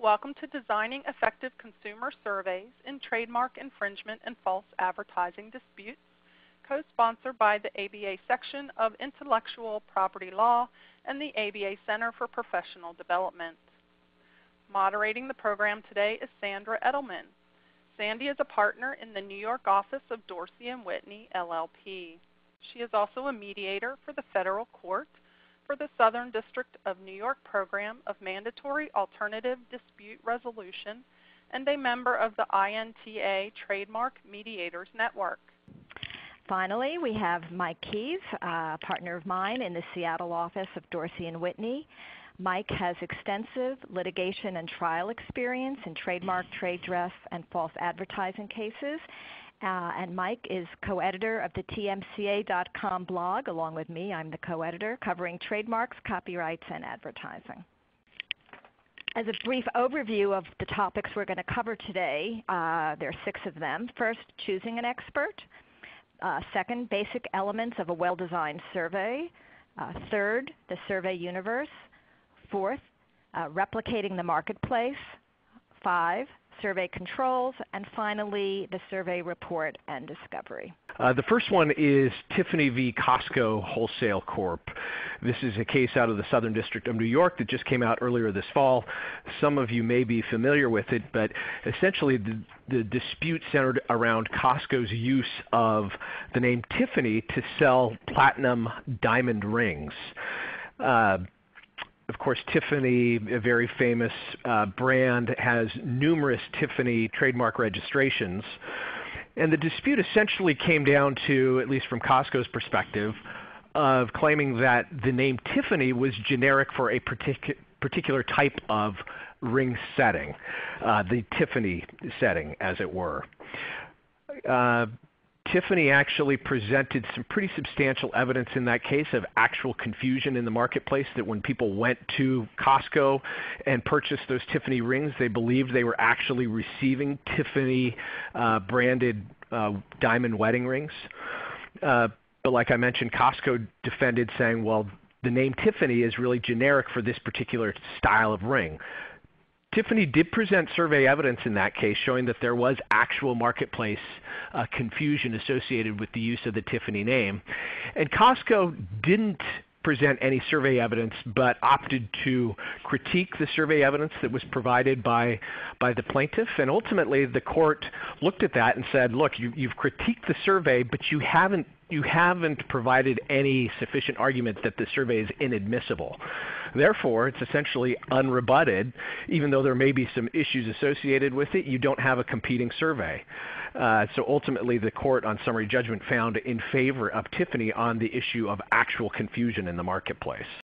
Welcome to Designing Effective Consumer Surveys in Trademark Infringement and False Advertising Disputes, co-sponsored by the ABA section of Intellectual Property Law and the ABA Center for Professional Development. Moderating the program today is Sandra Edelman. Sandy is a partner in the New York office of Dorsey and Whitney, LLP. She is also a mediator for the federal court for the Southern District of New York Program of Mandatory Alternative Dispute Resolution and a member of the INTA Trademark Mediators Network. Finally, we have Mike Keys, a partner of mine in the Seattle office of Dorsey and Whitney. Mike has extensive litigation and trial experience in trademark, trade dress, and false advertising cases. And Mike is co-editor of the TMCA.com blog, along with me. I'm the co-editor, covering trademarks, copyrights, and advertising. As a brief overview of the topics we're going to cover today, there are 6 of them. First, choosing an expert. Second, basic elements of a well-designed survey. Third, the survey universe. Fourth, replicating the marketplace. 5, survey controls, and finally, the survey report and discovery. The first one is Tiffany v. Costco Wholesale Corp. This is a case out of the Southern District of New York that just came out earlier this fall. Some of you may be familiar with it, but essentially the dispute centered around Costco's use of the name Tiffany to sell platinum diamond rings. Of course, Tiffany, a very famous brand, has numerous Tiffany trademark registrations. And the dispute essentially came down to, at least from Costco's perspective, of claiming that the name Tiffany was generic for a particular type of ring setting, the Tiffany setting, as it were. Tiffany actually presented some pretty substantial evidence in that case of actual confusion in the marketplace, that when people went to Costco and purchased those Tiffany rings, they believed they were actually receiving Tiffany branded diamond wedding rings. But like I mentioned, Costco defended, saying, well, the name Tiffany is really generic for this particular style of ring. Tiffany did present survey evidence in that case showing that there was actual marketplace confusion associated with the use of the Tiffany name. And Costco didn't present any survey evidence, but opted to critique the survey evidence that was provided by the plaintiff. And ultimately, the court looked at that and said, look, you've critiqued the survey, but you haven't provided any sufficient argument that the survey is inadmissible. Therefore, it's essentially unrebutted. Even though there may be some issues associated with it, you don't have a competing survey. So ultimately, the court on summary judgment found in favor of Tiffany on the issue of actual confusion in the marketplace.